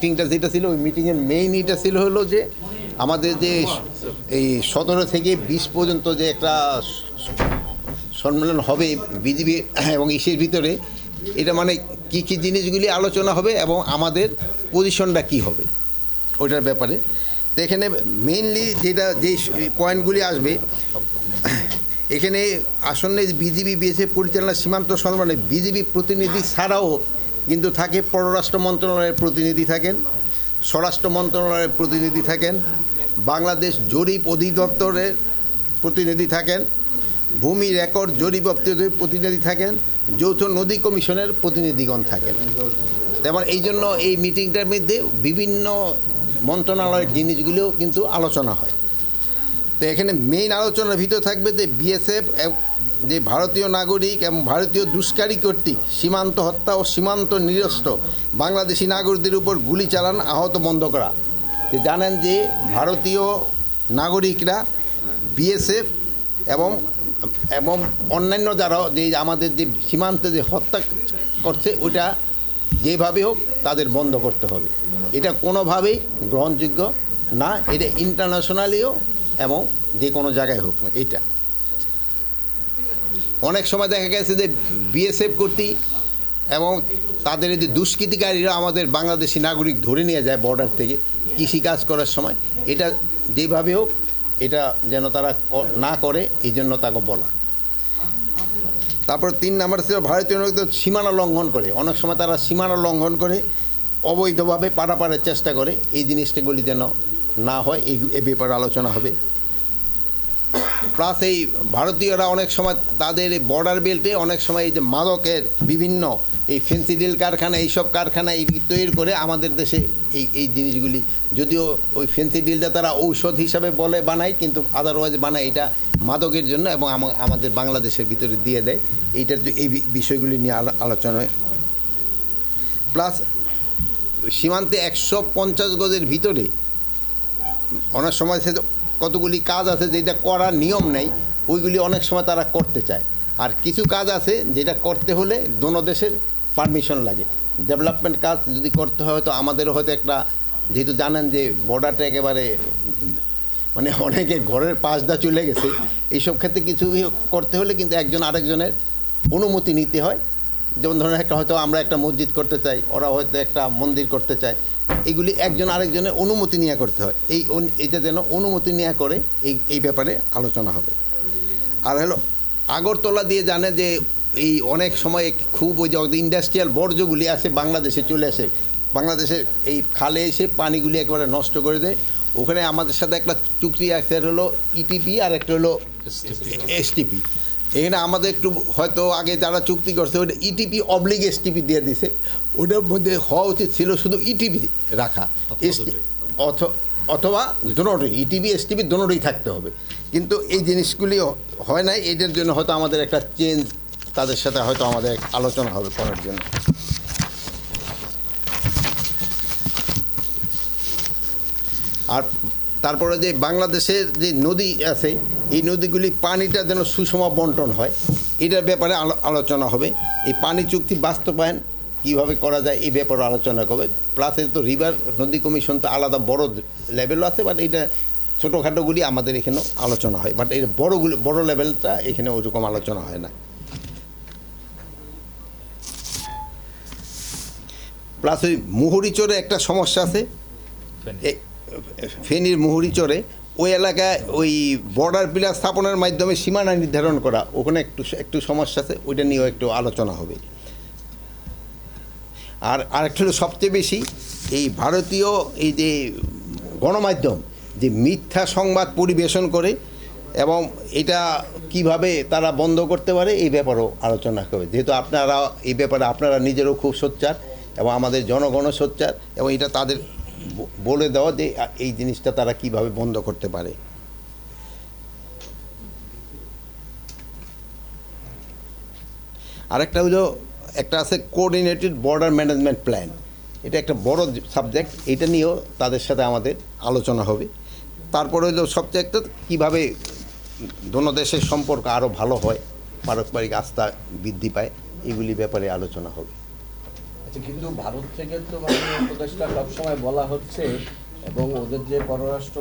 মিটিংটা যেটা ছিল ওই মিটিংয়ের মেইন এটা ছিল হলো যে আমাদের যে এই 17 থেকে 20 পর্যন্ত যে একটা সম্মেলন হবে বিজিবি এবং ইসির ভিতরে, এটা মানে কী কী জিনিসগুলি আলোচনা হবে এবং আমাদের পজিশনটা কী হবে ওইটার ব্যাপারে। তো এখানে মেইনলি যেটা যে পয়েন্টগুলি আসবে, এখানে আসন্ন বিজিবি বিএসএফ পরিচালনা সীমান্ত সম্মেলনে বিজিবি প্রতিনিধি ছাড়াও কিন্তু থাকে পররাষ্ট্র মন্ত্রণালয়ের প্রতিনিধি থাকেন, স্বরাষ্ট্র মন্ত্রণালয়ের প্রতিনিধি থাকেন, বাংলাদেশ জরিপ অধিদপ্তরের প্রতিনিধি থাকেন, ভূমি রেকর্ড জরিপ অধিদপ্তরের প্রতিনিধি থাকেন, যৌথ নদী কমিশনের প্রতিনিধিগণ থাকেন। তেমন এই জন্য এই মিটিংটার মধ্যে বিভিন্ন মন্ত্রণালয়ের জিনিসগুলিও কিন্তু আলোচনা হয়। তো এখানে মেইন আলোচনার ভিতর থাকবে যে বিএসএফ যে ভারতীয় নাগরিক এবং ভারতীয় দুষ্কারী কর্তৃক সীমান্ত হত্যা ও সীমান্ত নিরস্ত বাংলাদেশি নাগরিকদের উপর গুলি চালান আহত বন্ধ করা। যে জানেন যে ভারতীয় নাগরিকরা বিএসএফ এবং এবং অন্যান্য যারা যে আমাদের যে সীমান্তে যে হত্যা করছে ওইটা যেভাবে হোক তাদের বন্ধ করতে হবে। এটা কোনোভাবেই গ্রহণযোগ্য না, এটা ইন্টারন্যাশনালিও এবং যে কোনো জায়গায় হোক না। এটা অনেক সময় দেখা গেছে যে বিএসএফ কর্তৃক এবং তাদের এই যে দুষ্কৃতিকারীরা আমাদের বাংলাদেশি নাগরিক ধরে নিয়ে যায় বর্ডার থেকে কৃষিকাজ করার সময়, এটা যেভাবে হোক এটা যেন তারা না করে, এই জন্য তাকে বলা। তারপর 3 নাম্বার ছিল ভারতীয় নাগরিকদের সীমানা লঙ্ঘন করে। অনেক সময় তারা সীমানা লঙ্ঘন করে অবৈধভাবে পারাপারের চেষ্টা করে, এই জিনিসটাগুলি যেন না হয়, এই ব্যাপারে আলোচনা হবে। প্লাস এই ভারতীয়রা অনেক সময় তাদের বর্ডার বেল্টে অনেক সময় এই যে মাদকের বিভিন্ন এই ফেন্সিডিল কারখানা, এইসব কারখানা এই তৈরি করে আমাদের দেশে এই জিনিসগুলি, যদিও ওই ফেন্সিডিলটা তারা ঔষধ হিসাবে বলে বানায়, কিন্তু আদারওয়াইজ বানায় এটা মাদকের জন্য এবং আমাদের বাংলাদেশের ভিতরে দিয়ে দেয়। এইটার এই বিষয়গুলি নিয়ে আলোচনা হয়। প্লাস সীমান্তে 150 গজের ভিতরে অনেক সময় সে কতগুলি কাজ আছে যেটা করার নিয়ম নেই, ওইগুলি অনেক সময় তারা করতে চায়। আর কিছু কাজ আছে যেটা করতে হলে দোনো দেশের পারমিশন লাগে। ডেভেলপমেন্ট কাজ যদি করতে হয় তো আমাদেরও হয়তো একটা, যেহেতু জানেন যে বর্ডারটা একেবারে মানে অনেকের ঘরের পাশ দা চলে গেছে, এইসব ক্ষেত্রে কিছু করতে হলে কিন্তু একজন আরেকজনের অনুমতি নিতে হয়। যেমন ধরেন একটা হয়তো আমরা একটা মসজিদ করতে চাই, ওরা হয়তো একটা মন্দির করতে চায়, এগুলি একজন আরেকজনের অনুমতি নিয়ে করতে হয়। এইটা যেন অনুমতি নেওয়া করে এই ব্যাপারে আলোচনা হবে। আর হলো আগরতলা দিয়ে জানে যে এই অনেক সময় খুব ওই যে ইন্ডাস্ট্রিয়াল বর্জ্যগুলি আসে বাংলাদেশে চলে আসে, বাংলাদেশের এই খালে এসে পানিগুলি একেবারে নষ্ট করে দেয়। ওখানে আমাদের সাথে একটা চুক্তি আছে, হলো ইটিপি আর একটা হলো এসটিপি। এখানে আমাদের একটু হয়তো আগে যারা চুক্তি করছে ওইটা ইটিপি অবলিগ এসটিপি দিয়ে দিছে, ওটার মধ্যে হওয়া উচিত ছিল শুধু ইটিপি রাখা, অথবা দুটোই ইটিপি এসটিপি দুটোই থাকতে হবে। কিন্তু এই জিনিসগুলি হয় নাই, এটার জন্য হয়তো আমাদের একটা চেঞ্জ তাদের সাথে হয়তো আমাদের আলোচনা হবে করার জন্য। আর তারপরে যে বাংলাদেশের যে নদী আছে এই নদীগুলি পানিটা যেন সুষম বন্টন হয়, এটার ব্যাপারে আলোচনা হবে। এই পানি চুক্তি বাস্তবায়ন কীভাবে করা যায় এই ব্যাপারে আলোচনা করবে। প্লাস এর তো রিভার নদী কমিশন তো আলাদা বড় লেভেলও আছে, বাট এটা ছোটোখাটোগুলি আমাদের এখানেও আলোচনা হয়, বাট এই বড় লেভেলটা এখানে ওইরকম আলোচনা হয় না। প্লাস ওই মুহুরিচরে একটা সমস্যা আছে, ফেনীর মুহুরিচরে ওই এলাকায় ওই বর্ডার পিলার স্থাপনের মাধ্যমে সীমানা নির্ধারণ করা, ওখানে একটু সমস্যা আছে, ওইটা নিয়েও একটু আলোচনা হবে। আর আরেকটা হলো সবচেয়ে বেশি এই ভারতীয় এই যে গণমাধ্যম যে মিথ্যা সংবাদ পরিবেশন করে এবং এটা কিভাবে তারা বন্ধ করতে পারে এই ব্যাপারেও আলোচনা হবে। যেহেতু আপনারা এই ব্যাপারে আপনারা নিজেরও খুব সোচ্চার এবং আমাদের জনগণও সোচ্চার, এবং এটা তাদের বলে দেওয়া যে এই জিনিসটা তারা কিভাবে বন্ধ করতে পারে। আরেকটা হলো একটা আছে কোঅর্ডিনেটেড বর্ডার ম্যানেজমেন্ট প্ল্যান, এটা একটা বড় সাবজেক্ট, এটা নিয়েও তাদের সাথে আমাদের আলোচনা হবে। তারপরে হলো সবচেয়ে একটা কীভাবে দোনো দেশের সম্পর্ক আরও ভালো হয়, পারস্পরিক আস্থা বৃদ্ধি পায়, এগুলি ব্যাপারে আলোচনা হবে। আচ্ছা, কিন্তু ভারত থেকে তো মাননীয় উপদেষ্টা সবসময় বলা হচ্ছে এবং ওদের যে পররাষ্ট্র